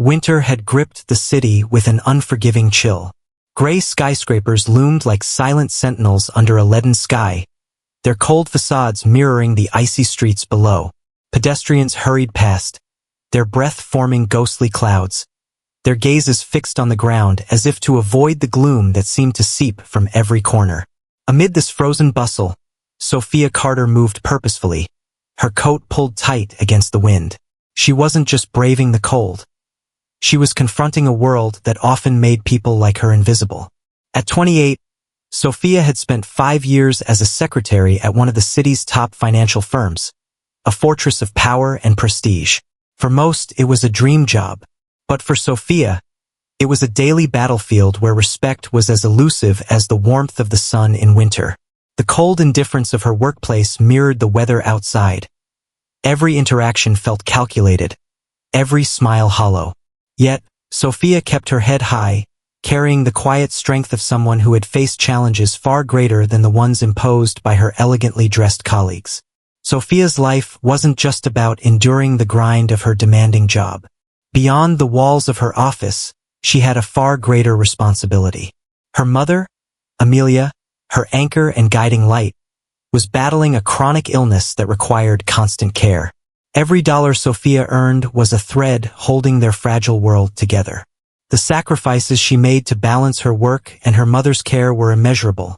Winter had gripped the city with an unforgiving chill. Gray skyscrapers loomed like silent sentinels under a leaden sky, their cold facades mirroring the icy streets below. Pedestrians hurried past, their breath forming ghostly clouds, their gazes fixed on the ground as if to avoid the gloom that seemed to seep from every corner. Amid this frozen bustle, Sophia Carter moved purposefully, her coat pulled tight against the wind. She wasn't just braving the cold. She was confronting a world that often made people like her invisible. At 28, Sophia had spent 5 years as a secretary at one of the city's top financial firms, a fortress of power and prestige. For most, it was a dream job. But for Sophia, it was a daily battlefield where respect was as elusive as the warmth of the sun in winter. The cold indifference of her workplace mirrored the weather outside. Every interaction felt calculated, every smile hollow. Yet, Sophia kept her head high, carrying the quiet strength of someone who had faced challenges far greater than the ones imposed by her elegantly dressed colleagues. Sophia's life wasn't just about enduring the grind of her demanding job. Beyond the walls of her office, she had a far greater responsibility. Her mother, Amelia, her anchor and guiding light, was battling a chronic illness that required constant care. Every dollar Sophia earned was a thread holding their fragile world together. The sacrifices she made to balance her work and her mother's care were immeasurable,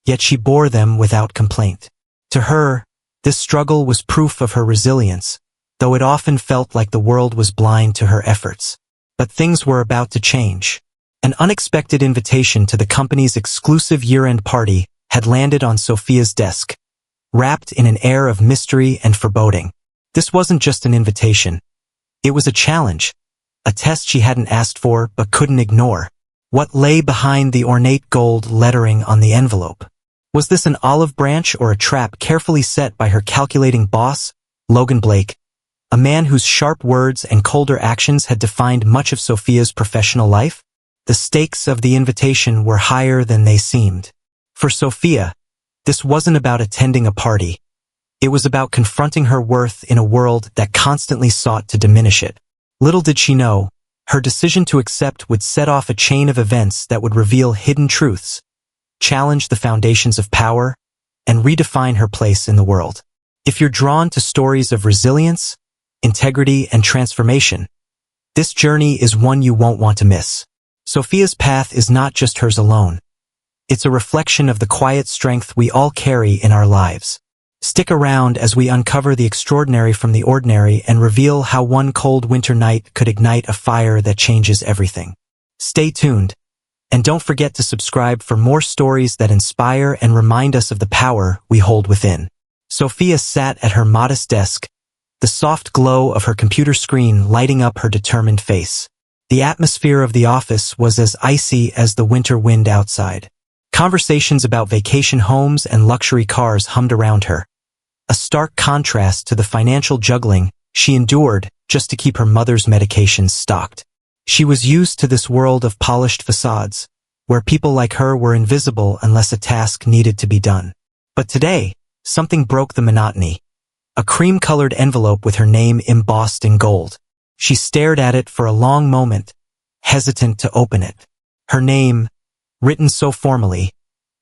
yet she bore them without complaint. To her, this struggle was proof of her resilience, though it often felt like the world was blind to her efforts. But things were about to change. An unexpected invitation to the company's exclusive year-end party had landed on Sophia's desk, wrapped in an air of mystery and foreboding. This wasn't just an invitation. It was a challenge, a test she hadn't asked for but couldn't ignore. What lay behind the ornate gold lettering on the envelope? Was this an olive branch or a trap carefully set by her calculating boss, Logan Blake, a man whose sharp words and colder actions had defined much of Sophia's professional life? The stakes of the invitation were higher than they seemed. For Sophia, this wasn't about attending a party. It was about confronting her worth in a world that constantly sought to diminish it. Little did she know, her decision to accept would set off a chain of events that would reveal hidden truths, challenge the foundations of power, and redefine her place in the world. If you're drawn to stories of resilience, integrity, and transformation, this journey is one you won't want to miss. Sophia's path is not just hers alone. It's a reflection of the quiet strength we all carry in our lives. Stick around as we uncover the extraordinary from the ordinary and reveal how one cold winter night could ignite a fire that changes everything. Stay tuned, and don't forget to subscribe for more stories that inspire and remind us of the power we hold within. Sophia sat at her modest desk, the soft glow of her computer screen lighting up her determined face. The atmosphere of the office was as icy as the winter wind outside. Conversations about vacation homes and luxury cars hummed around her, a stark contrast to the financial juggling she endured just to keep her mother's medications stocked. She was used to this world of polished facades, where people like her were invisible unless a task needed to be done. But today, something broke the monotony. A cream-colored envelope with her name embossed in gold. She stared at it for a long moment, hesitant to open it. Her name, written so formally,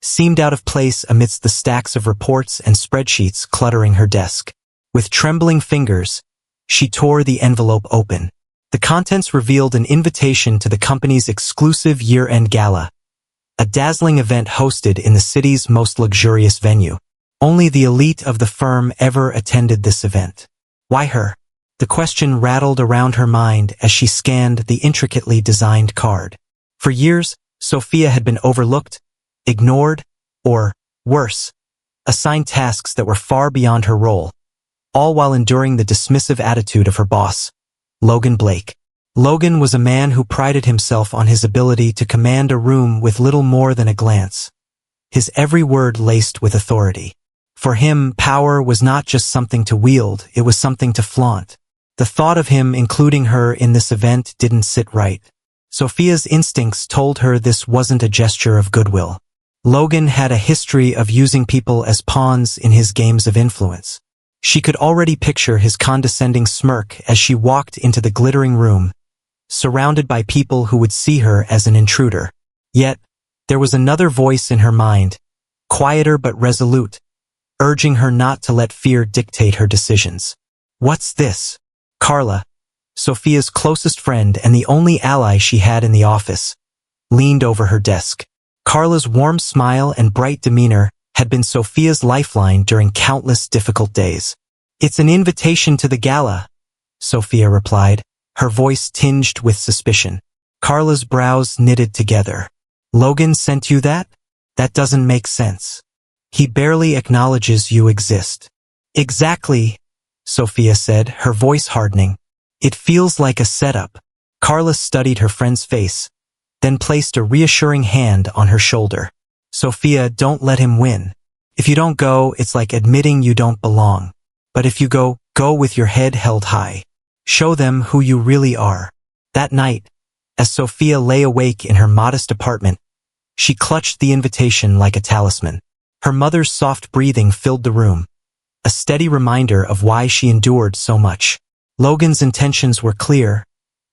seemed out of place amidst the stacks of reports and spreadsheets cluttering her desk. With trembling fingers, she tore the envelope open. The contents revealed an invitation to the company's exclusive year-end gala, a dazzling event hosted in the city's most luxurious venue. Only the elite of the firm ever attended this event. Why her? The question rattled around her mind as she scanned the intricately designed card. For years, Sophia had been overlooked, ignored, or, worse, assigned tasks that were far beyond her role, all while enduring the dismissive attitude of her boss, Logan Blake. Logan was a man who prided himself on his ability to command a room with little more than a glance, his every word laced with authority. For him, power was not just something to wield, it was something to flaunt. The thought of him including her in this event didn't sit right. Sophia's instincts told her this wasn't a gesture of goodwill. Logan had a history of using people as pawns in his games of influence. She could already picture his condescending smirk as she walked into the glittering room, surrounded by people who would see her as an intruder. Yet, there was another voice in her mind, quieter but resolute, urging her not to let fear dictate her decisions. What's this? Carla, Sophia's closest friend and the only ally she had in the office, leaned over her desk. Carla's warm smile and bright demeanor had been Sophia's lifeline during countless difficult days. It's an invitation to the gala, Sophia replied, her voice tinged with suspicion. Carla's brows knitted together. Logan sent you that? That doesn't make sense. He barely acknowledges you exist. Exactly, Sophia said, her voice hardening. It feels like a setup. Carla studied her friend's face, then placed a reassuring hand on her shoulder. Sophia, don't let him win. If you don't go, it's like admitting you don't belong. But if you go, go with your head held high. Show them who you really are. That night, as Sophia lay awake in her modest apartment, she clutched the invitation like a talisman. Her mother's soft breathing filled the room, a steady reminder of why she endured so much. Logan's intentions were clear,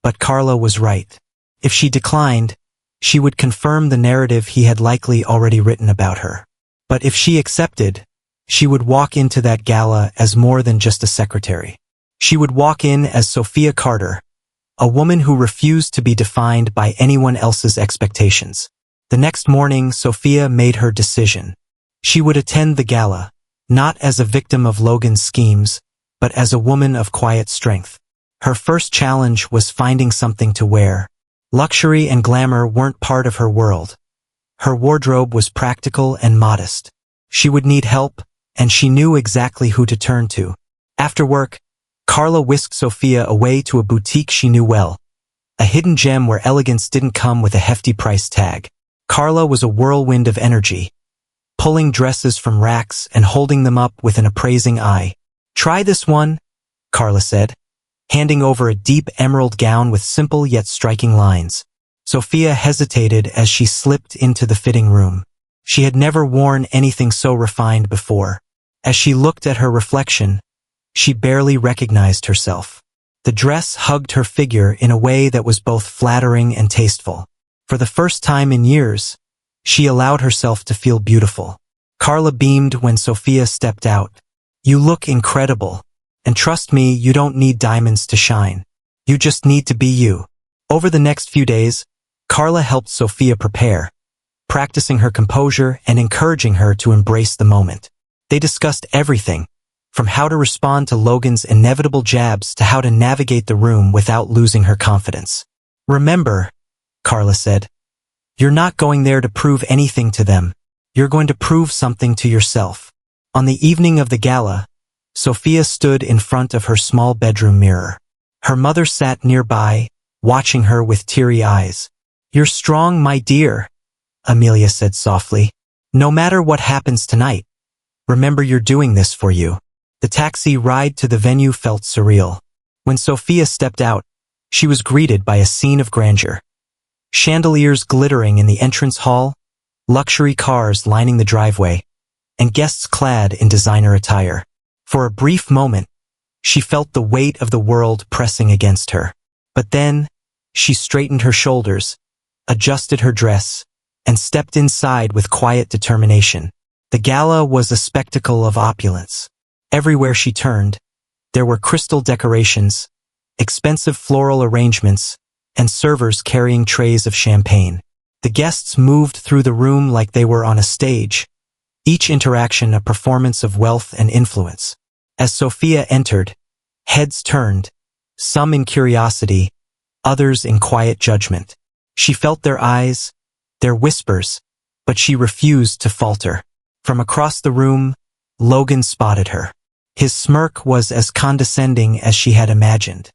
but Carla was right. If she declined, she would confirm the narrative he had likely already written about her. But if she accepted, she would walk into that gala as more than just a secretary. She would walk in as Sophia Carter, a woman who refused to be defined by anyone else's expectations. The next morning, Sophia made her decision. She would attend the gala, not as a victim of Logan's schemes, but as a woman of quiet strength. Her first challenge was finding something to wear. Luxury and glamour weren't part of her world. Her wardrobe was practical and modest. She would need help, and she knew exactly who to turn to. After work, Carla whisked Sophia away to a boutique she knew well, a hidden gem where elegance didn't come with a hefty price tag. Carla was a whirlwind of energy, pulling dresses from racks and holding them up with an appraising eye. Try this one, Carla said, handing over a deep emerald gown with simple yet striking lines. Sophia hesitated as she slipped into the fitting room. She had never worn anything so refined before. As she looked at her reflection, she barely recognized herself. The dress hugged her figure in a way that was both flattering and tasteful. For the first time in years, she allowed herself to feel beautiful. Carla beamed when Sophia stepped out. You look incredible. And trust me, you don't need diamonds to shine. You just need to be you. Over the next few days, Carla helped Sophia prepare, practicing her composure and encouraging her to embrace the moment. They discussed everything, from how to respond to Logan's inevitable jabs to how to navigate the room without losing her confidence. Remember, Carla said, you're not going there to prove anything to them. You're going to prove something to yourself. On the evening of the gala, Sophia stood in front of her small bedroom mirror. Her mother sat nearby, watching her with teary eyes. You're strong, my dear, Amelia said softly. No matter what happens tonight, remember you're doing this for you. The taxi ride to the venue felt surreal. When Sophia stepped out, she was greeted by a scene of grandeur. Chandeliers glittering in the entrance hall, luxury cars lining the driveway, and guests clad in designer attire. For a brief moment, she felt the weight of the world pressing against her. But then, she straightened her shoulders, adjusted her dress, and stepped inside with quiet determination. The gala was a spectacle of opulence. Everywhere she turned, there were crystal decorations, expensive floral arrangements, and servers carrying trays of champagne. The guests moved through the room like they were on a stage, each interaction a performance of wealth and influence. As Sophia entered, heads turned, some in curiosity, others in quiet judgment. She felt their eyes, their whispers, but she refused to falter. From across the room, Logan spotted her. His smirk was as condescending as she had imagined.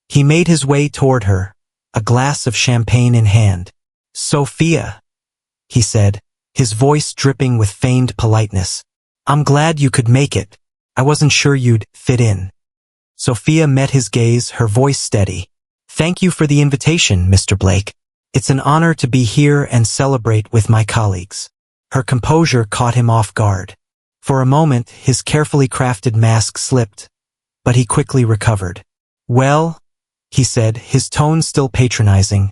He made his way toward her, a glass of champagne in hand. Sophia, he said, his voice dripping with feigned politeness. I'm glad you could make it. I wasn't sure you'd fit in. Sophia met his gaze, her voice steady. Thank you for the invitation, Mr. Blake. It's an honor to be here and celebrate with my colleagues. Her composure caught him off guard. For a moment, his carefully crafted mask slipped, but he quickly recovered. Well, he said, his tone still patronizing.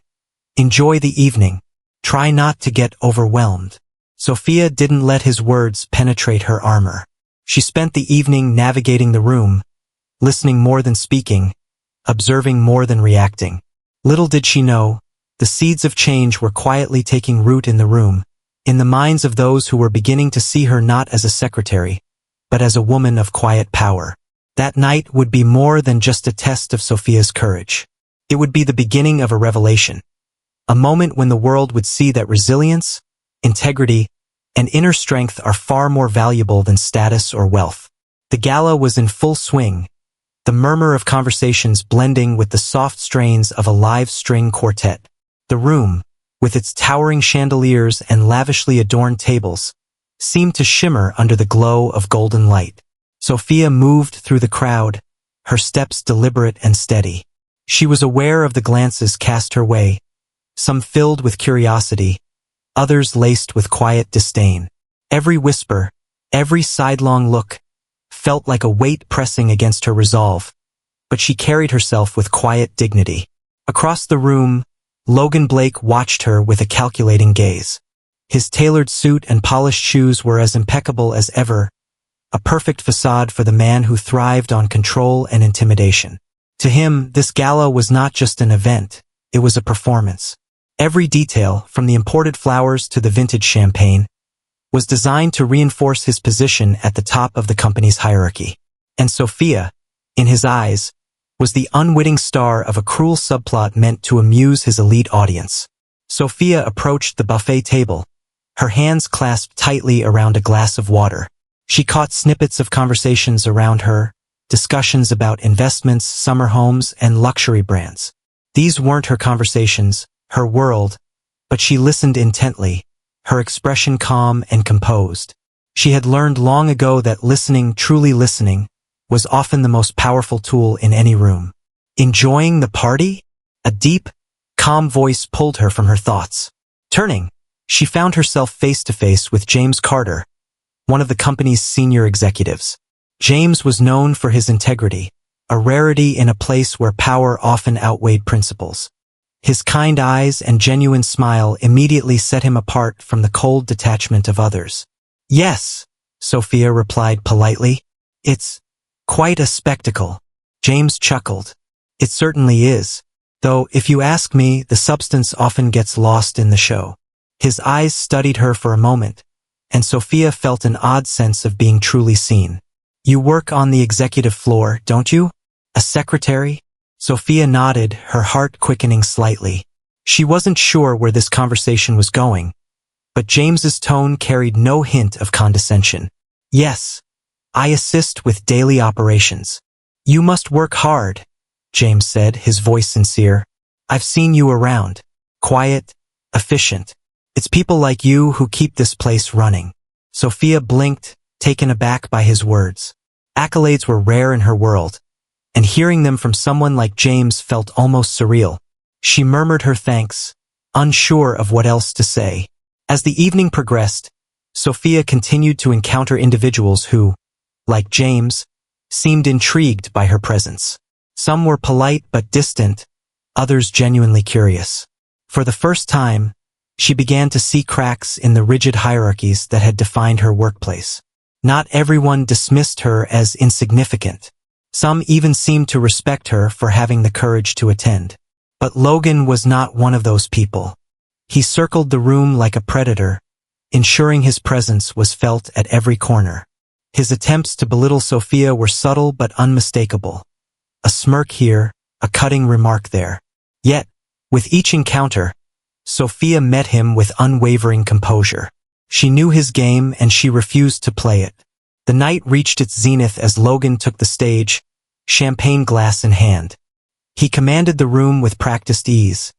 Enjoy the evening. Try not to get overwhelmed. Sophia didn't let his words penetrate her armor. She spent the evening navigating the room, listening more than speaking, observing more than reacting. Little did she know, the seeds of change were quietly taking root in the room, in the minds of those who were beginning to see her not as a secretary, but as a woman of quiet power. That night would be more than just a test of Sophia's courage. It would be the beginning of a revelation. A moment when the world would see that resilience, integrity, and inner strength are far more valuable than status or wealth. The gala was in full swing, the murmur of conversations blending with the soft strains of a live string quartet. The room, with its towering chandeliers and lavishly adorned tables, seemed to shimmer under the glow of golden light. Sophia moved through the crowd, her steps deliberate and steady. She was aware of the glances cast her way, some filled with curiosity, others laced with quiet disdain. Every whisper, every sidelong look, felt like a weight pressing against her resolve, but she carried herself with quiet dignity. Across the room, Logan Blake watched her with a calculating gaze. His tailored suit and polished shoes were as impeccable as ever, a perfect facade for the man who thrived on control and intimidation. To him, this gala was not just an event, it was a performance. Every detail, from the imported flowers to the vintage champagne, was designed to reinforce his position at the top of the company's hierarchy. And Sophia, in his eyes, was the unwitting star of a cruel subplot meant to amuse his elite audience. Sophia approached the buffet table, her hands clasped tightly around a glass of water. She caught snippets of conversations around her, discussions about investments, summer homes, and luxury brands. These weren't her conversations, her world, but she listened intently, her expression calm and composed. She had learned long ago that listening, truly listening, was often the most powerful tool in any room. Enjoying the party? A deep, calm voice pulled her from her thoughts. Turning, she found herself face to face with James Carter, one of the company's senior executives. James was known for his integrity, a rarity in a place where power often outweighed principles. His kind eyes and genuine smile immediately set him apart from the cold detachment of others. Yes, Sophia replied politely. It's quite a spectacle. James chuckled. It certainly is, though if you ask me, the substance often gets lost in the show. His eyes studied her for a moment, and Sophia felt an odd sense of being truly seen. You work on the executive floor, don't you? A secretary? Sophia nodded, her heart quickening slightly. She wasn't sure where this conversation was going, but James's tone carried no hint of condescension. Yes, I assist with daily operations. You must work hard, James said, his voice sincere. I've seen you around. Quiet, efficient. It's people like you who keep this place running. Sophia blinked, taken aback by his words. Accolades were rare in her world, and hearing them from someone like James felt almost surreal. She murmured her thanks, unsure of what else to say. As the evening progressed, Sophia continued to encounter individuals who, like James, seemed intrigued by her presence. Some were polite but distant, others genuinely curious. For the first time, she began to see cracks in the rigid hierarchies that had defined her workplace. Not everyone dismissed her as insignificant. Some even seemed to respect her for having the courage to attend. But Logan was not one of those people. He circled the room like a predator, ensuring his presence was felt at every corner. His attempts to belittle Sophia were subtle but unmistakable. A smirk here, a cutting remark there. Yet, with each encounter, Sophia met him with unwavering composure. She knew his game and she refused to play it. The night reached its zenith as Logan took the stage, champagne glass in hand. He commanded the room with practiced ease,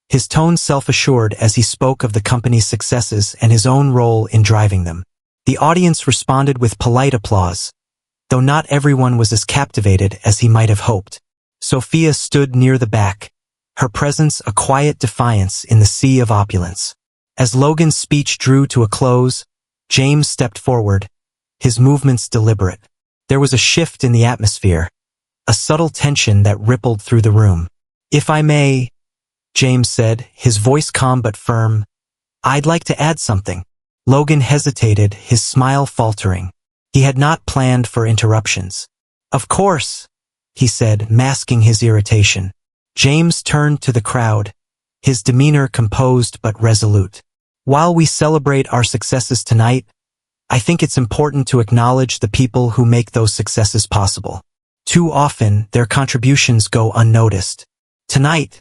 his tone self-assured as he spoke of the company's successes and his own role in driving them. The audience responded with polite applause, though not everyone was as captivated as he might have hoped. Sophia stood near the back, her presence a quiet defiance in the sea of opulence. As Logan's speech drew to a close, James stepped forward, his movements deliberate. There was a shift in the atmosphere, a subtle tension that rippled through the room. If I may, James said, his voice calm but firm, I'd like to add something. Logan hesitated, his smile faltering. He had not planned for interruptions. Of course, he said, masking his irritation. James turned to the crowd, his demeanor composed but resolute. While we celebrate our successes tonight, I think it's important to acknowledge the people who make those successes possible. Too often, their contributions go unnoticed. Tonight,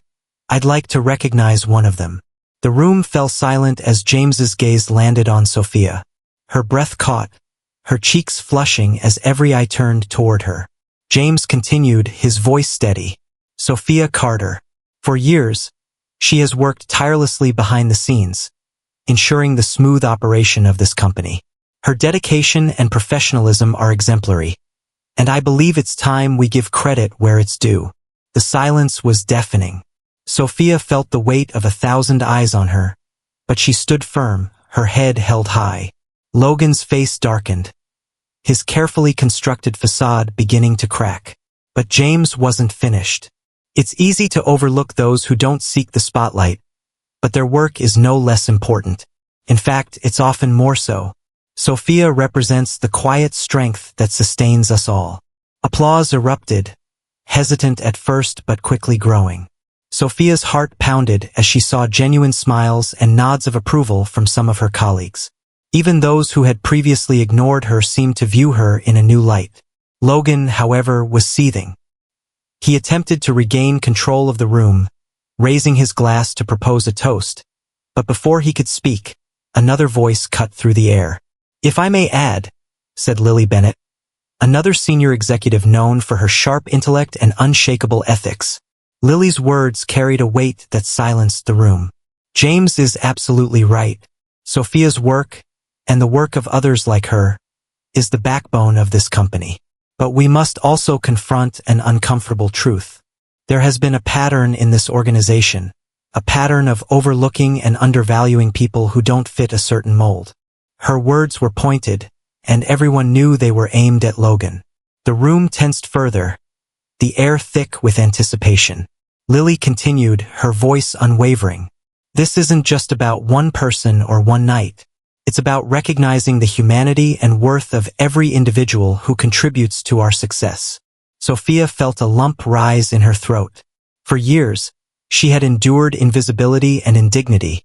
I'd like to recognize one of them. The room fell silent as James's gaze landed on Sophia. Her breath caught, her cheeks flushing as every eye turned toward her. James continued, his voice steady. Sophia Carter. For years, she has worked tirelessly behind the scenes, ensuring the smooth operation of this company. Her dedication and professionalism are exemplary, and I believe it's time we give credit where it's due. The silence was deafening. Sophia felt the weight of 1,000 eyes on her, but she stood firm, her head held high. Logan's face darkened, his carefully constructed facade beginning to crack. But James wasn't finished. It's easy to overlook those who don't seek the spotlight, but their work is no less important. In fact, it's often more so. Sophia represents the quiet strength that sustains us all. Applause erupted, hesitant at first but quickly growing. Sophia's heart pounded as she saw genuine smiles and nods of approval from some of her colleagues. Even those who had previously ignored her seemed to view her in a new light. Logan, however, was seething. He attempted to regain control of the room, raising his glass to propose a toast. But before he could speak, another voice cut through the air. If I may add, said Lily Bennett, another senior executive known for her sharp intellect and unshakable ethics. Lily's words carried a weight that silenced the room. James is absolutely right. Sophia's work, and the work of others like her, is the backbone of this company. But we must also confront an uncomfortable truth. There has been a pattern in this organization, a pattern of overlooking and undervaluing people who don't fit a certain mold. Her words were pointed, and everyone knew they were aimed at Logan. The room tensed further, the air thick with anticipation. Lily continued, her voice unwavering. This isn't just about one person or one night. It's about recognizing the humanity and worth of every individual who contributes to our success. Sophia felt a lump rise in her throat. For years, she had endured invisibility and indignity.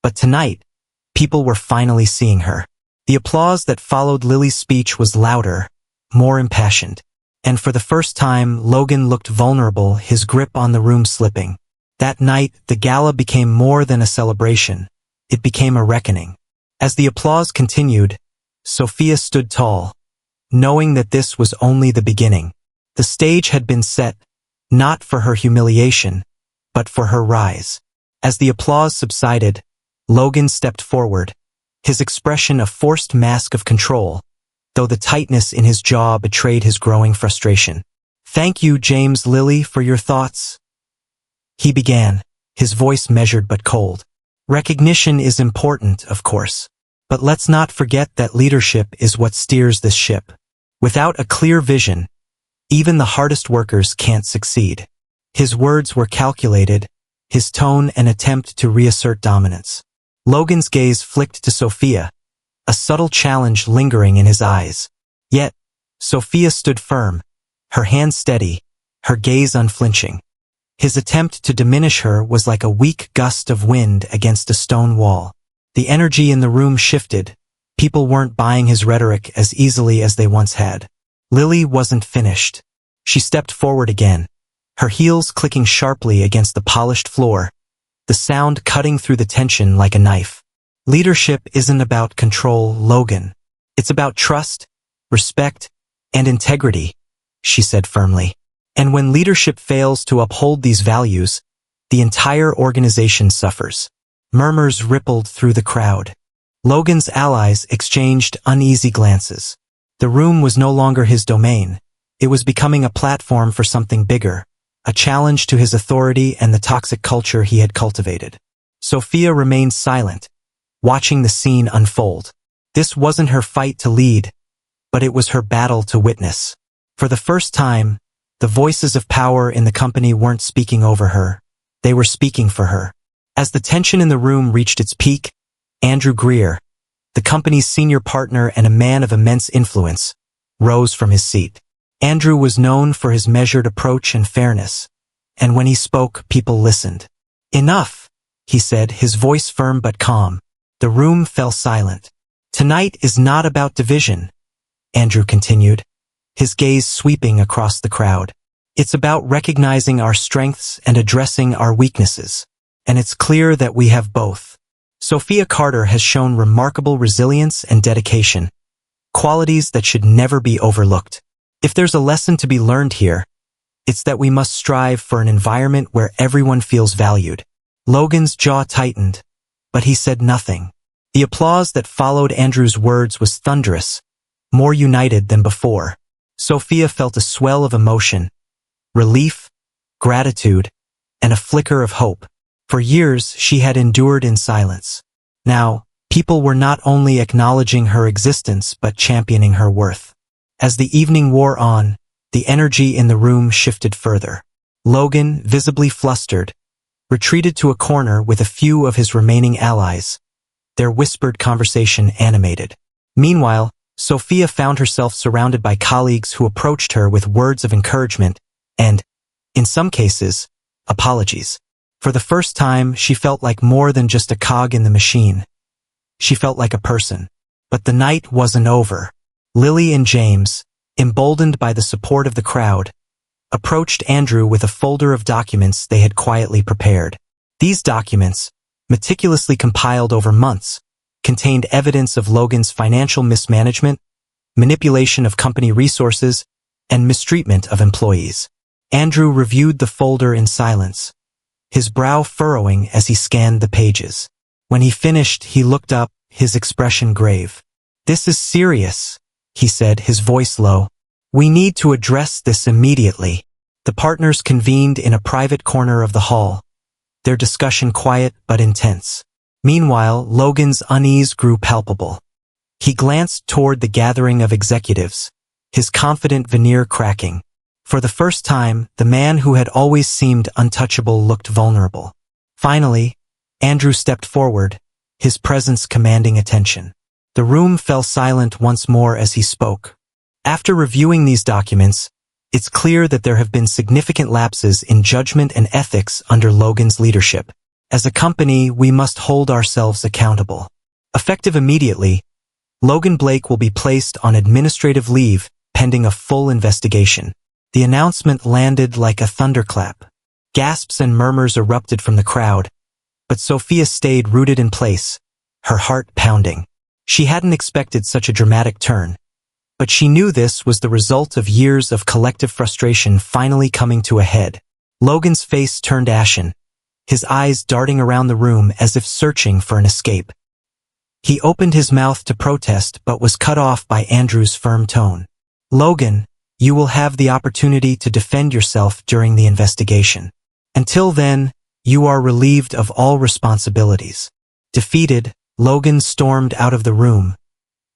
But tonight, people were finally seeing her. The applause that followed Lily's speech was louder, more impassioned. And for the first time, Logan looked vulnerable, his grip on the room slipping. That night, the gala became more than a celebration. It became a reckoning. As the applause continued, Sophia stood tall, knowing that this was only the beginning. The stage had been set, not for her humiliation, but for her rise. As the applause subsided, Logan stepped forward, his expression a forced mask of control, though the tightness in his jaw betrayed his growing frustration. Thank you, James, Lily, for your thoughts. He began, his voice measured but cold. Recognition is important, of course. But let's not forget that leadership is what steers this ship. Without a clear vision, even the hardest workers can't succeed. His words were calculated, his tone an attempt to reassert dominance. Logan's gaze flicked to Sophia, a subtle challenge lingering in his eyes. Yet, Sophia stood firm, her hand steady, her gaze unflinching. His attempt to diminish her was like a weak gust of wind against a stone wall. The energy in the room shifted. People weren't buying his rhetoric as easily as they once had. Lily wasn't finished. She stepped forward again, her heels clicking sharply against the polished floor, the sound cutting through the tension like a knife. Leadership isn't about control, Logan. It's about trust, respect, and integrity, she said firmly. And when leadership fails to uphold these values, the entire organization suffers. Murmurs rippled through the crowd. Logan's allies exchanged uneasy glances. The room was no longer his domain. It was becoming a platform for something bigger, a challenge to his authority and the toxic culture he had cultivated. Sophia remained silent, watching the scene unfold. This wasn't her fight to lead, but it was her battle to witness. For the first time, The voices of power in the company weren't speaking over her. They were speaking for her. As the tension in the room reached its peak, Andrew Greer, the company's senior partner and a man of immense influence, rose from his seat. Andrew was known for his measured approach and fairness, and when he spoke, people listened. "Enough," he said, his voice firm but calm. The room fell silent. "Tonight is not about division," Andrew continued, his gaze sweeping across the crowd. "It's about recognizing our strengths and addressing our weaknesses. And it's clear that we have both. Sophia Carter has shown remarkable resilience and dedication, qualities that should never be overlooked. If there's a lesson to be learned here, it's that we must strive for an environment where everyone feels valued." Logan's jaw tightened, but he said nothing. The applause that followed Andrew's words was thunderous, more united than before. Sophia felt a swell of emotion, relief, gratitude, and a flicker of hope. For years, she had endured in silence. Now, people were not only acknowledging her existence but championing her worth. As the evening wore on, the energy in the room shifted further. Logan, visibly flustered, retreated to a corner with a few of his remaining allies, their whispered conversation animated. Meanwhile, Sophia found herself surrounded by colleagues who approached her with words of encouragement and, in some cases, apologies. For the first time, she felt like more than just a cog in the machine. She felt like a person. But the night wasn't over. Lily and James, emboldened by the support of the crowd, approached Andrew with a folder of documents they had quietly prepared. These documents, meticulously compiled over months, contained evidence of Logan's financial mismanagement, manipulation of company resources, and mistreatment of employees. Andrew reviewed the folder in silence, his brow furrowing as he scanned the pages. When he finished, he looked up, his expression grave. "This is serious," he said, his voice low. "We need to address this immediately." The partners convened in a private corner of the hall, their discussion quiet but intense. Meanwhile, Logan's unease grew palpable. He glanced toward the gathering of executives, his confident veneer cracking. For the first time, the man who had always seemed untouchable looked vulnerable. Finally, Andrew stepped forward, his presence commanding attention. The room fell silent once more as he spoke. "After reviewing these documents, it's clear that there have been significant lapses in judgment and ethics under Logan's leadership. As a company, we must hold ourselves accountable. Effective immediately, Logan Blake will be placed on administrative leave pending a full investigation." The announcement landed like a thunderclap. Gasps and murmurs erupted from the crowd, but Sophia stayed rooted in place, her heart pounding. She hadn't expected such a dramatic turn, but she knew this was the result of years of collective frustration finally coming to a head. Logan's face turned ashen, his eyes darting around the room as if searching for an escape. He opened his mouth to protest but was cut off by Andrew's firm tone. "Logan, you will have the opportunity to defend yourself during the investigation. Until then, you are relieved of all responsibilities." Defeated, Logan stormed out of the room,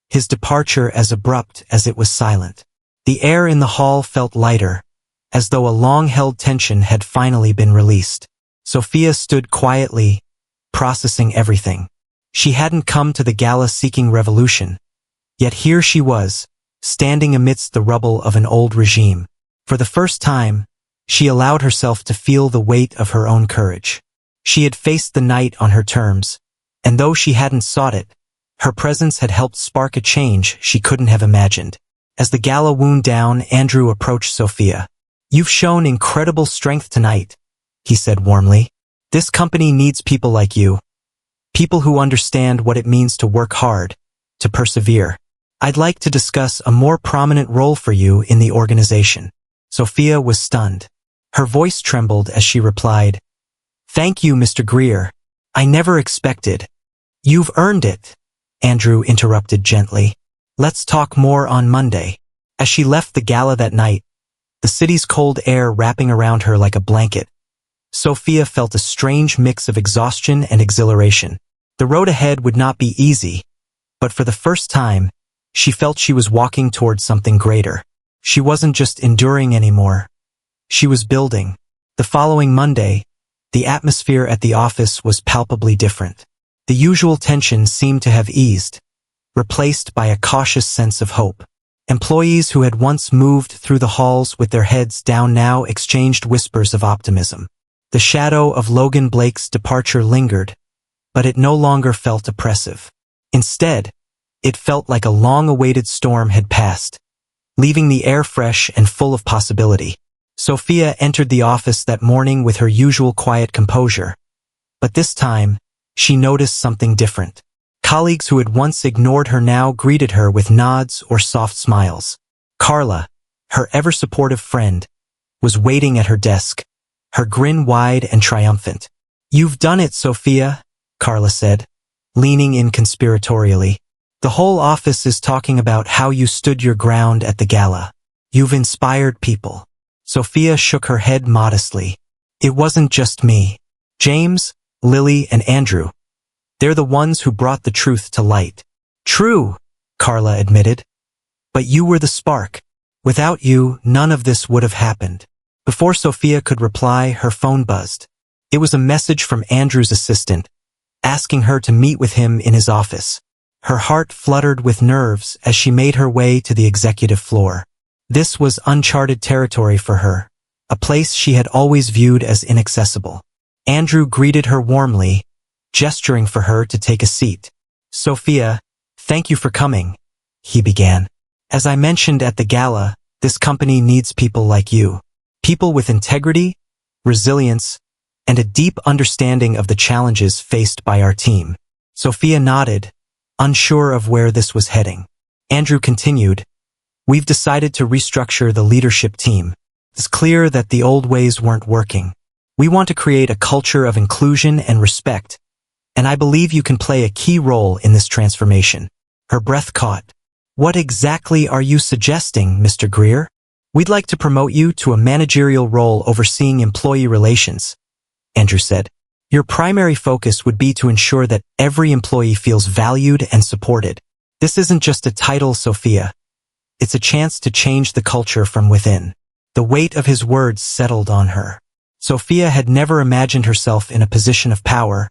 his departure as abrupt as it was silent. The air in the hall felt lighter, as though a long-held tension had finally been released. Sophia stood quietly, processing everything. She hadn't come to the gala seeking revolution, yet here she was, standing amidst the rubble of an old regime. For the first time, she allowed herself to feel the weight of her own courage. She had faced the night on her terms, and though she hadn't sought it, her presence had helped spark a change she couldn't have imagined. As the gala wound down, Andrew approached Sophia. "You've shown incredible strength tonight," he said warmly. "This company needs people like you. People who understand what it means to work hard, to persevere. I'd like to discuss a more prominent role for you in the organization." Sophia was stunned. Her voice trembled as she replied, "Thank you, Mr. Greer. I never expected." "You've earned it," Andrew interrupted gently. "Let's talk more on Monday." As she left the gala that night, the city's cold air wrapping around her like a blanket, Sophia felt a strange mix of exhaustion and exhilaration. The road ahead would not be easy, but for the first time, she felt she was walking towards something greater. She wasn't just enduring anymore. she was building. The following Monday, the atmosphere at the office was palpably different. The usual tension seemed to have eased, replaced by a cautious sense of hope. Employees who had once moved through the halls with their heads down now exchanged whispers of optimism. The shadow of Logan Blake's departure lingered, but it no longer felt oppressive. Instead, it felt like a long-awaited storm had passed, leaving the air fresh and full of possibility. Sophia entered the office that morning with her usual quiet composure, but this time, she noticed something different. Colleagues who had once ignored her now greeted her with nods or soft smiles. Carla, her ever-supportive friend, was waiting at her desk, her grin wide and triumphant. "You've done it, Sophia," Carla said, leaning in conspiratorially. "The whole office is talking about how you stood your ground at the gala. You've inspired people." Sophia shook her head modestly. "It wasn't just me. James, Lily, and Andrew. They're the ones who brought the truth to light." "True," Carla admitted. "But you were the spark. Without you, none of this would have happened." Before Sophia could reply, her phone buzzed. It was a message from Andrew's assistant, asking her to meet with him in his office. Her heart fluttered with nerves as she made her way to the executive floor. This was uncharted territory for her, a place she had always viewed as inaccessible. Andrew greeted her warmly, gesturing for her to take a seat. "Sophia, thank you for coming," he began. "As I mentioned at the gala, this company needs people like you. People with integrity, resilience, and a deep understanding of the challenges faced by our team." Sophia nodded, unsure of where this was heading. Andrew continued, "We've decided to restructure the leadership team. It's clear that the old ways weren't working. We want to create a culture of inclusion and respect, and I believe you can play a key role in this transformation." Her breath caught. "What exactly are you suggesting, Mr. Greer?" "We'd like to promote you to a managerial role overseeing employee relations," Andrew said. "Your primary focus would be to ensure that every employee feels valued and supported. This isn't just a title, Sophia. It's a chance to change the culture from within." The weight of his words settled on her. Sophia had never imagined herself in a position of power,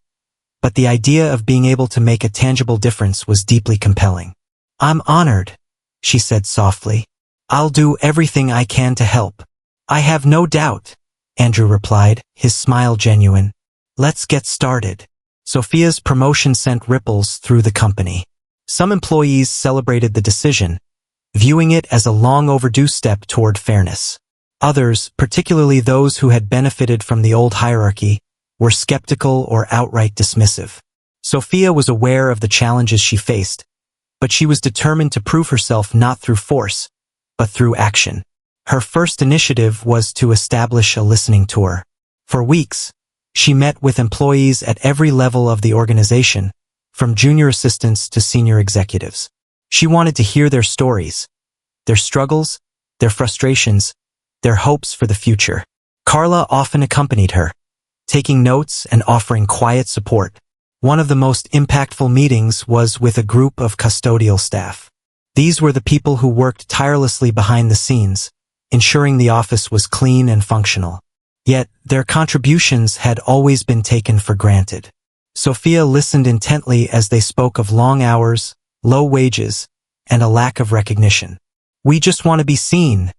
but the idea of being able to make a tangible difference was deeply compelling. "I'm honored," she said softly. "I'll do everything I can to help." "I have no doubt," Andrew replied, his smile genuine. "Let's get started." Sophia's promotion sent ripples through the company. Some employees celebrated the decision, viewing it as a long overdue step toward fairness. Others, particularly those who had benefited from the old hierarchy, were skeptical or outright dismissive. Sophia was aware of the challenges she faced, but she was determined to prove herself not through force, but through action. Her first initiative was to establish a listening tour. For weeks, she met with employees at every level of the organization, from junior assistants to senior executives. She wanted to hear their stories, their struggles, their frustrations, their hopes for the future. Carla often accompanied her, taking notes and offering quiet support. One of the most impactful meetings was with a group of custodial staff. These were the people who worked tirelessly behind the scenes, ensuring the office was clean and functional. Yet, their contributions had always been taken for granted. Sophia listened intently as they spoke of long hours, low wages, and a lack of recognition. "We just want to be seen,"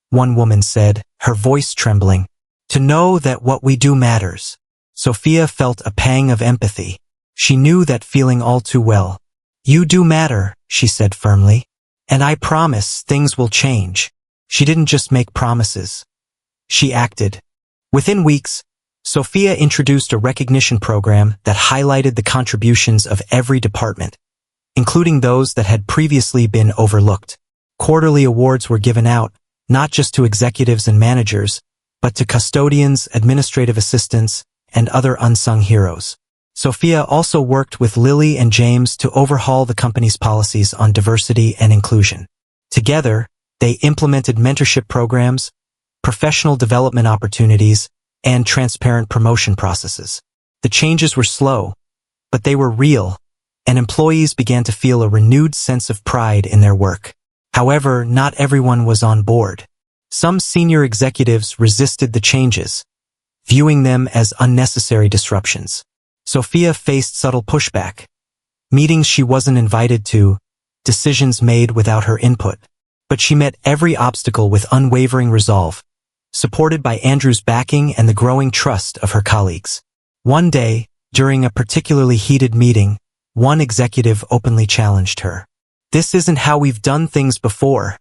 one woman said, her voice trembling. "To know that what we do matters." Sophia felt a pang of empathy. She knew that feeling all too well. "You do matter," she said firmly. "And I promise things will change." She didn't just make promises. She acted. Within weeks, Sophia introduced a recognition program that highlighted the contributions of every department, including those that had previously been overlooked. Quarterly awards were given out, not just to executives and managers, but to custodians, administrative assistants, and other unsung heroes. Sophia also worked with Lily and James to overhaul the company's policies on diversity and inclusion. Together, they implemented mentorship programs, professional development opportunities, and transparent promotion processes. The changes were slow, but they were real, and employees began to feel a renewed sense of pride in their work. However, not everyone was on board. Some senior executives resisted the changes, viewing them as unnecessary disruptions. Sophia faced subtle pushback. Meetings she wasn't invited to, decisions made without her input. But she met every obstacle with unwavering resolve, supported by Andrew's backing and the growing trust of her colleagues. One day, during a particularly heated meeting, one executive openly challenged her. "This isn't how we've done things before,"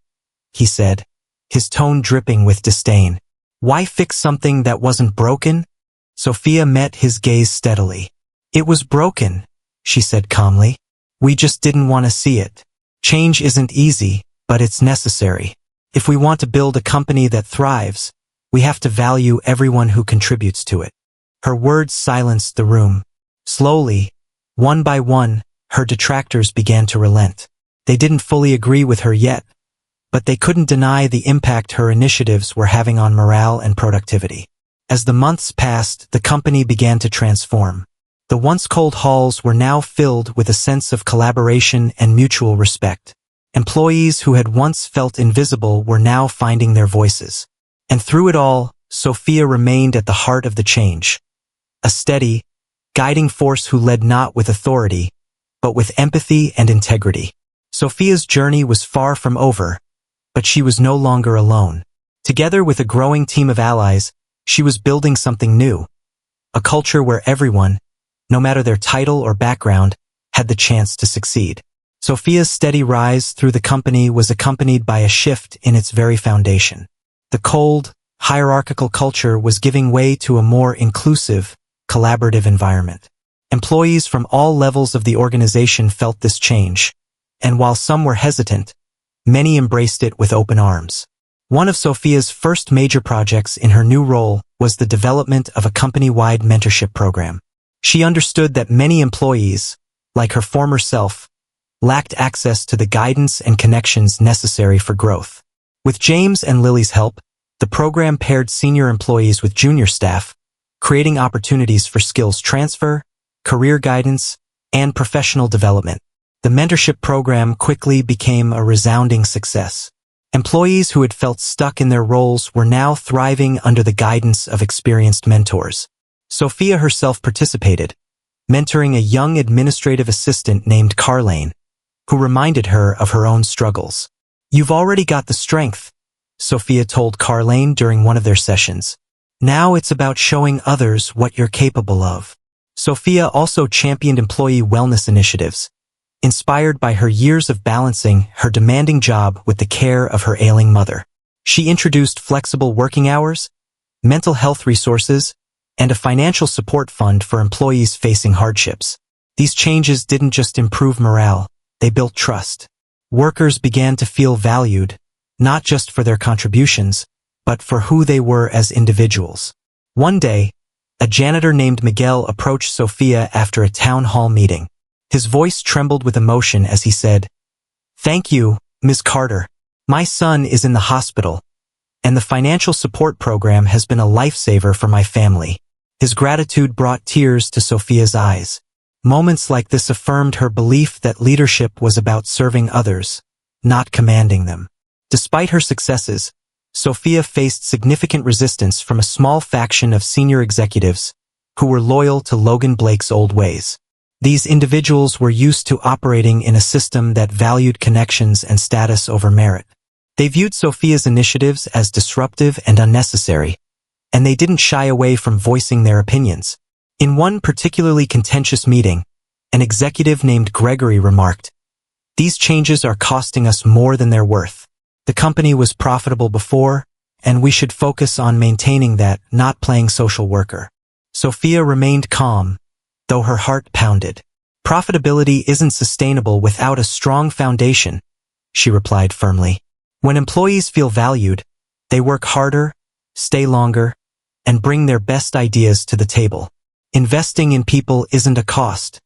he said, his tone dripping with disdain. "Why fix something that wasn't broken?" Sophia met his gaze steadily. "It was broken," she said calmly. "We just didn't want to see it. Change isn't easy, but it's necessary. If we want to build a company that thrives, we have to value everyone who contributes to it." Her words silenced the room. Slowly, one by one, her detractors began to relent. They didn't fully agree with her yet, but they couldn't deny the impact her initiatives were having on morale and productivity. As the months passed, the company began to transform. The once cold halls were now filled with a sense of collaboration and mutual respect. Employees who had once felt invisible were now finding their voices. And through it all, Sophia remained at the heart of the change. A steady, guiding force who led not with authority, but with empathy and integrity. Sophia's journey was far from over, but she was no longer alone. Together with a growing team of allies, she was building something new. A culture where everyone, no matter their title or background, had the chance to succeed. Sophia's steady rise through the company was accompanied by a shift in its very foundation. The cold, hierarchical culture was giving way to a more inclusive, collaborative environment. Employees from all levels of the organization felt this change, and while some were hesitant, many embraced it with open arms. One of Sophia's first major projects in her new role was the development of a company-wide mentorship program. She understood that many employees, like her former self, lacked access to the guidance and connections necessary for growth. With James and Lily's help, the program paired senior employees with junior staff, creating opportunities for skills transfer, career guidance, and professional development. The mentorship program quickly became a resounding success. Employees who had felt stuck in their roles were now thriving under the guidance of experienced mentors. Sophia herself participated, mentoring a young administrative assistant named Carlane, who reminded her of her own struggles. "You've already got the strength," Sophia told Carlane during one of their sessions. "Now it's about showing others what you're capable of." Sophia also championed employee wellness initiatives, inspired by her years of balancing her demanding job with the care of her ailing mother. She introduced flexible working hours, mental health resources, and a financial support fund for employees facing hardships. These changes didn't just improve morale, they built trust. Workers began to feel valued, not just for their contributions, but for who they were as individuals. One day, a janitor named Miguel approached Sophia after a town hall meeting. His voice trembled with emotion as he said, "Thank you, Ms. Carter. My son is in the hospital, and the financial support program has been a lifesaver for my family." His gratitude brought tears to Sophia's eyes. Moments like this affirmed her belief that leadership was about serving others, not commanding them. Despite her successes, Sophia faced significant resistance from a small faction of senior executives who were loyal to Logan Blake's old ways. These individuals were used to operating in a system that valued connections and status over merit. They viewed Sophia's initiatives as disruptive and unnecessary, and they didn't shy away from voicing their opinions. In one particularly contentious meeting, an executive named Gregory remarked, "These changes are costing us more than they're worth. The company was profitable before, and we should focus on maintaining that, not playing social worker." Sophia remained calm, though her heart pounded. "Profitability isn't sustainable without a strong foundation," she replied firmly. "When employees feel valued, they work harder, stay longer, and bring their best ideas to the table. Investing in people isn't a cost.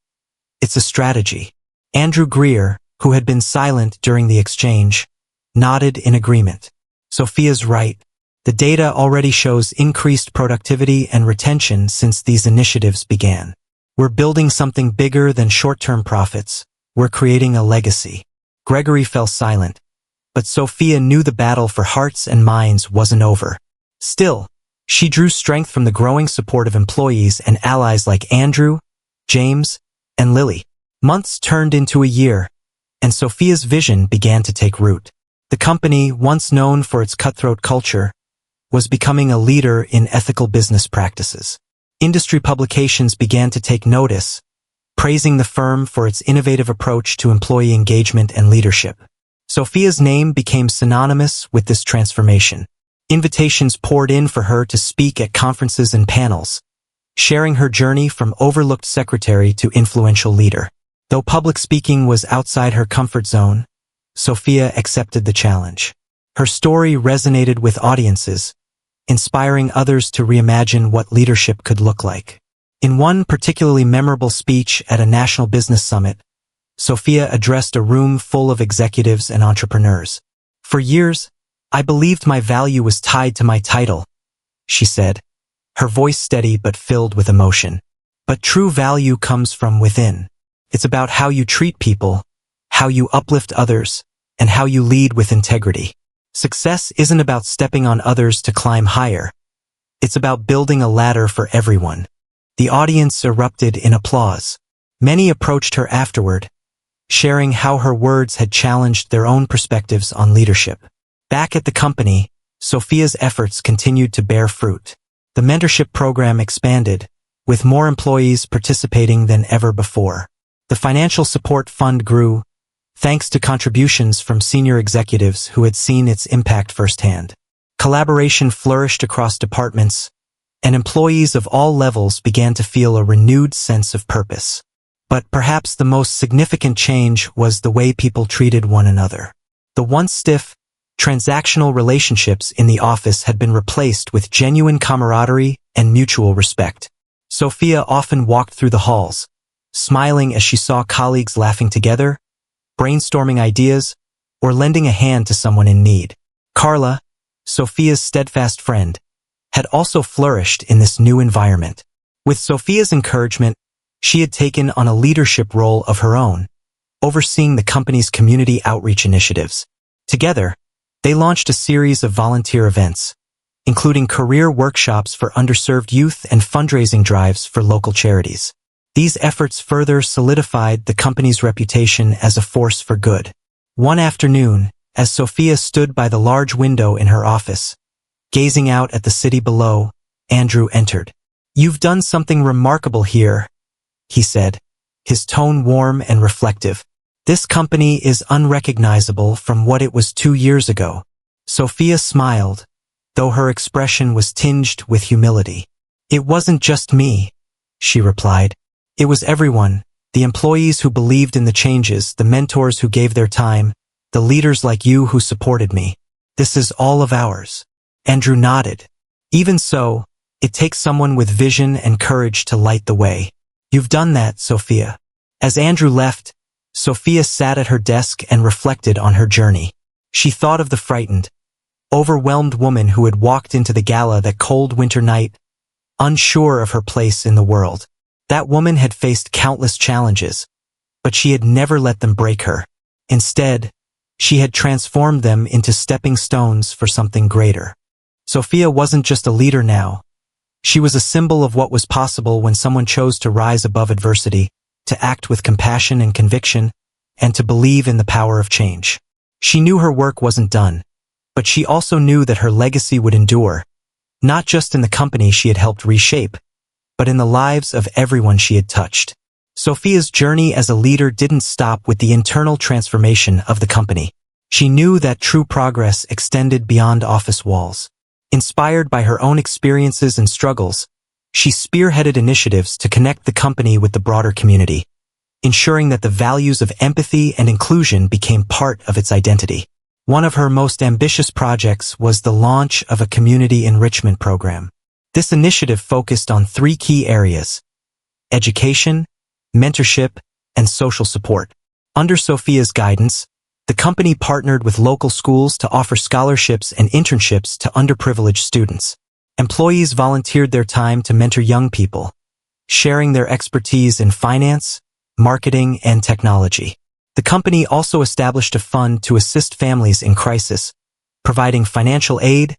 It's a strategy." Andrew Greer, who had been silent during the exchange, nodded in agreement. Sophia's right. The data already shows increased productivity and retention since these initiatives began. We're building something bigger than short-term profits. We're creating a legacy. Gregory fell silent, but Sophia knew the battle for hearts and minds wasn't over. Still, she drew strength from the growing support of employees and allies like Andrew, James, and Lily. Months turned into a year, and Sophia's vision began to take root. The company, once known for its cutthroat culture, was becoming a leader in ethical business practices. Industry publications began to take notice, praising the firm for its innovative approach to employee engagement and leadership. Sophia's name became synonymous with this transformation. Invitations poured in for her to speak at conferences and panels, sharing her journey from overlooked secretary to influential leader. Though public speaking was outside her comfort zone, Sophia accepted the challenge. Her story resonated with audiences, inspiring others to reimagine what leadership could look like. In one particularly memorable speech at a national business summit, Sophia addressed a room full of executives and entrepreneurs. "For years, I believed my value was tied to my title," she said, her voice steady but filled with emotion. "But true value comes from within. It's about how you treat people, how you uplift others, and how you lead with integrity. Success isn't about stepping on others to climb higher. It's about building a ladder for everyone." The audience erupted in applause. Many approached her afterward, sharing how her words had challenged their own perspectives on leadership. Back at the company, Sophia's efforts continued to bear fruit. The mentorship program expanded, with more employees participating than ever before. The financial support fund grew, thanks to contributions from senior executives who had seen its impact firsthand. Collaboration flourished across departments, and employees of all levels began to feel a renewed sense of purpose. But perhaps the most significant change was the way people treated one another. The once stiff, transactional relationships in the office had been replaced with genuine camaraderie and mutual respect. Sophia often walked through the halls, smiling as she saw colleagues laughing together, brainstorming ideas, or lending a hand to someone in need. Carla, Sophia's steadfast friend, had also flourished in this new environment. With Sophia's encouragement, she had taken on a leadership role of her own, overseeing the company's community outreach initiatives. Together, they launched a series of volunteer events, including career workshops for underserved youth and fundraising drives for local charities. These efforts further solidified the company's reputation as a force for good. One afternoon, as Sophia stood by the large window in her office, gazing out at the city below, Andrew entered. "You've done something remarkable here," he said, his tone warm and reflective. "This company is unrecognizable from what it was 2 years ago." Sophia smiled, though her expression was tinged with humility. "It wasn't just me," she replied. "It was everyone, the employees who believed in the changes, the mentors who gave their time, the leaders like you who supported me. This is all of ours." Andrew nodded. "Even so, it takes someone with vision and courage to light the way. You've done that, Sophia." As Andrew left, Sophia sat at her desk and reflected on her journey. She thought of the frightened, overwhelmed woman who had walked into the gala that cold winter night, unsure of her place in the world. That woman had faced countless challenges, but she had never let them break her. Instead, she had transformed them into stepping stones for something greater. Sophia wasn't just a leader now. She was a symbol of what was possible when someone chose to rise above adversity, to act with compassion and conviction, and to believe in the power of change. She knew her work wasn't done, but she also knew that her legacy would endure, not just in the company she had helped reshape, but in the lives of everyone she had touched. Sophia's journey as a leader didn't stop with the internal transformation of the company. She knew that true progress extended beyond office walls. Inspired by her own experiences and struggles, she spearheaded initiatives to connect the company with the broader community, ensuring that the values of empathy and inclusion became part of its identity. One of her most ambitious projects was the launch of a community enrichment program. This initiative focused on 3 key areas: education, mentorship, and social support. Under Sophia's guidance, the company partnered with local schools to offer scholarships and internships to underprivileged students. Employees volunteered their time to mentor young people, sharing their expertise in finance, marketing, and technology. The company also established a fund to assist families in crisis, providing financial aid,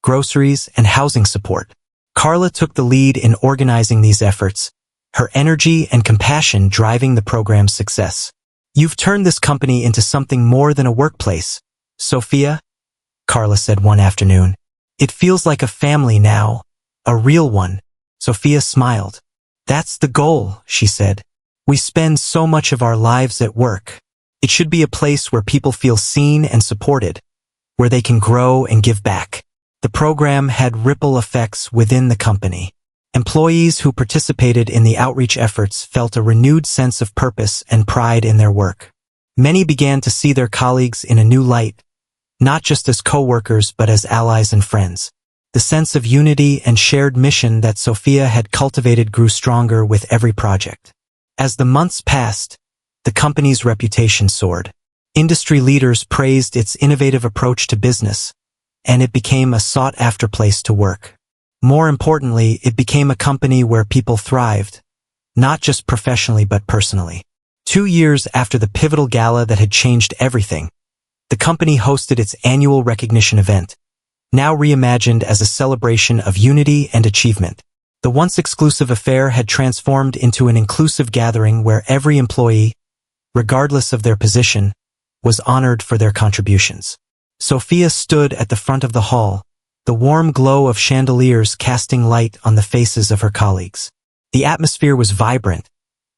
groceries, and housing support. Carla took the lead in organizing these efforts, her energy and compassion driving the program's success. "You've turned this company into something more than a workplace, Sophia," Carla said one afternoon. "It feels like a family now, a real one." Sophia smiled. "That's the goal," she said. "We spend so much of our lives at work. It should be a place where people feel seen and supported, where they can grow and give back." The program had ripple effects within the company. Employees who participated in the outreach efforts felt a renewed sense of purpose and pride in their work. Many began to see their colleagues in a new light, not just as co-workers but as allies and friends. The sense of unity and shared mission that Sophia had cultivated grew stronger with every project. As the months passed, the company's reputation soared. Industry leaders praised its innovative approach to business, and it became a sought-after place to work. More importantly, it became a company where people thrived, not just professionally but personally. 2 years after the pivotal gala that had changed everything, the company hosted its annual recognition event, now reimagined as a celebration of unity and achievement. The once exclusive affair had transformed into an inclusive gathering where every employee, regardless of their position, was honored for their contributions. Sophia stood at the front of the hall, the warm glow of chandeliers casting light on the faces of her colleagues. The atmosphere was vibrant,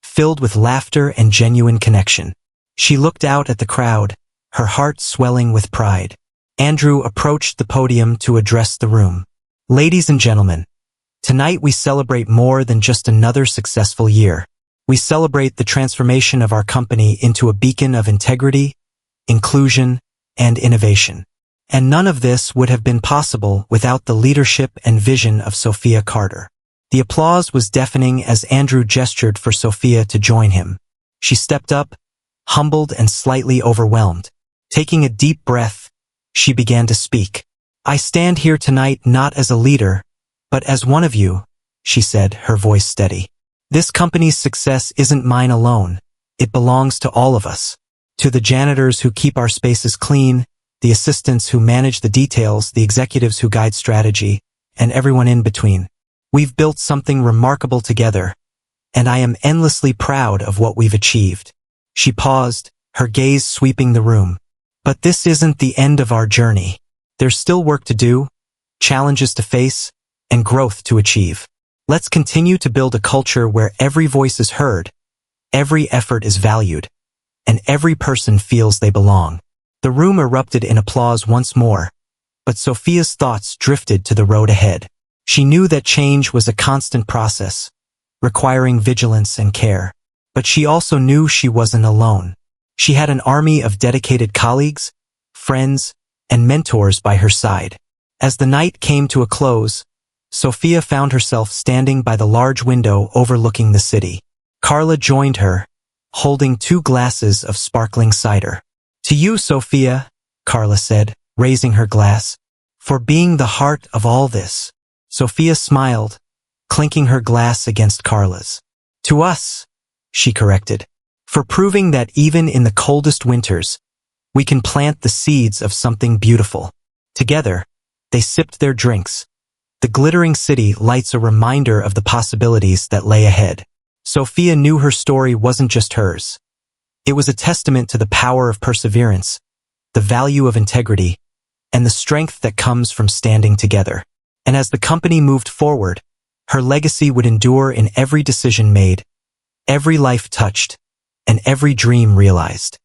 filled with laughter and genuine connection. She looked out at the crowd, her heart swelling with pride. Andrew approached the podium to address the room. "Ladies and gentlemen, tonight we celebrate more than just another successful year. We celebrate the transformation of our company into a beacon of integrity, inclusion, and innovation. And none of this would have been possible without the leadership and vision of Sophia Carter." The applause was deafening as Andrew gestured for Sophia to join him. She stepped up, humbled and slightly overwhelmed. Taking a deep breath, she began to speak. "I stand here tonight not as a leader, but as one of you," she said, her voice steady. "This company's success isn't mine alone. It belongs to all of us. To the janitors who keep our spaces clean, the assistants who manage the details, the executives who guide strategy, and everyone in between. We've built something remarkable together, and I am endlessly proud of what we've achieved." She paused, her gaze sweeping the room. "But this isn't the end of our journey. There's still work to do, challenges to face, and growth to achieve. Let's continue to build a culture where every voice is heard, every effort is valued, and every person feels they belong." The room erupted in applause once more, but Sophia's thoughts drifted to the road ahead. She knew that change was a constant process, requiring vigilance and care. But she also knew she wasn't alone. She had an army of dedicated colleagues, friends, and mentors by her side. As the night came to a close, Sophia found herself standing by the large window overlooking the city. Carla joined her, holding 2 glasses of sparkling cider. "To you, Sophia," Carla said, raising her glass, "for being the heart of all this." Sophia smiled, clinking her glass against Carla's. "To us," she corrected, "for proving that even in the coldest winters, we can plant the seeds of something beautiful." Together, they sipped their drinks. The glittering city lights a reminder of the possibilities that lay ahead. Sophia knew her story wasn't just hers. It was a testament to the power of perseverance, the value of integrity, and the strength that comes from standing together. And as the company moved forward, her legacy would endure in every decision made, every life touched, and every dream realized.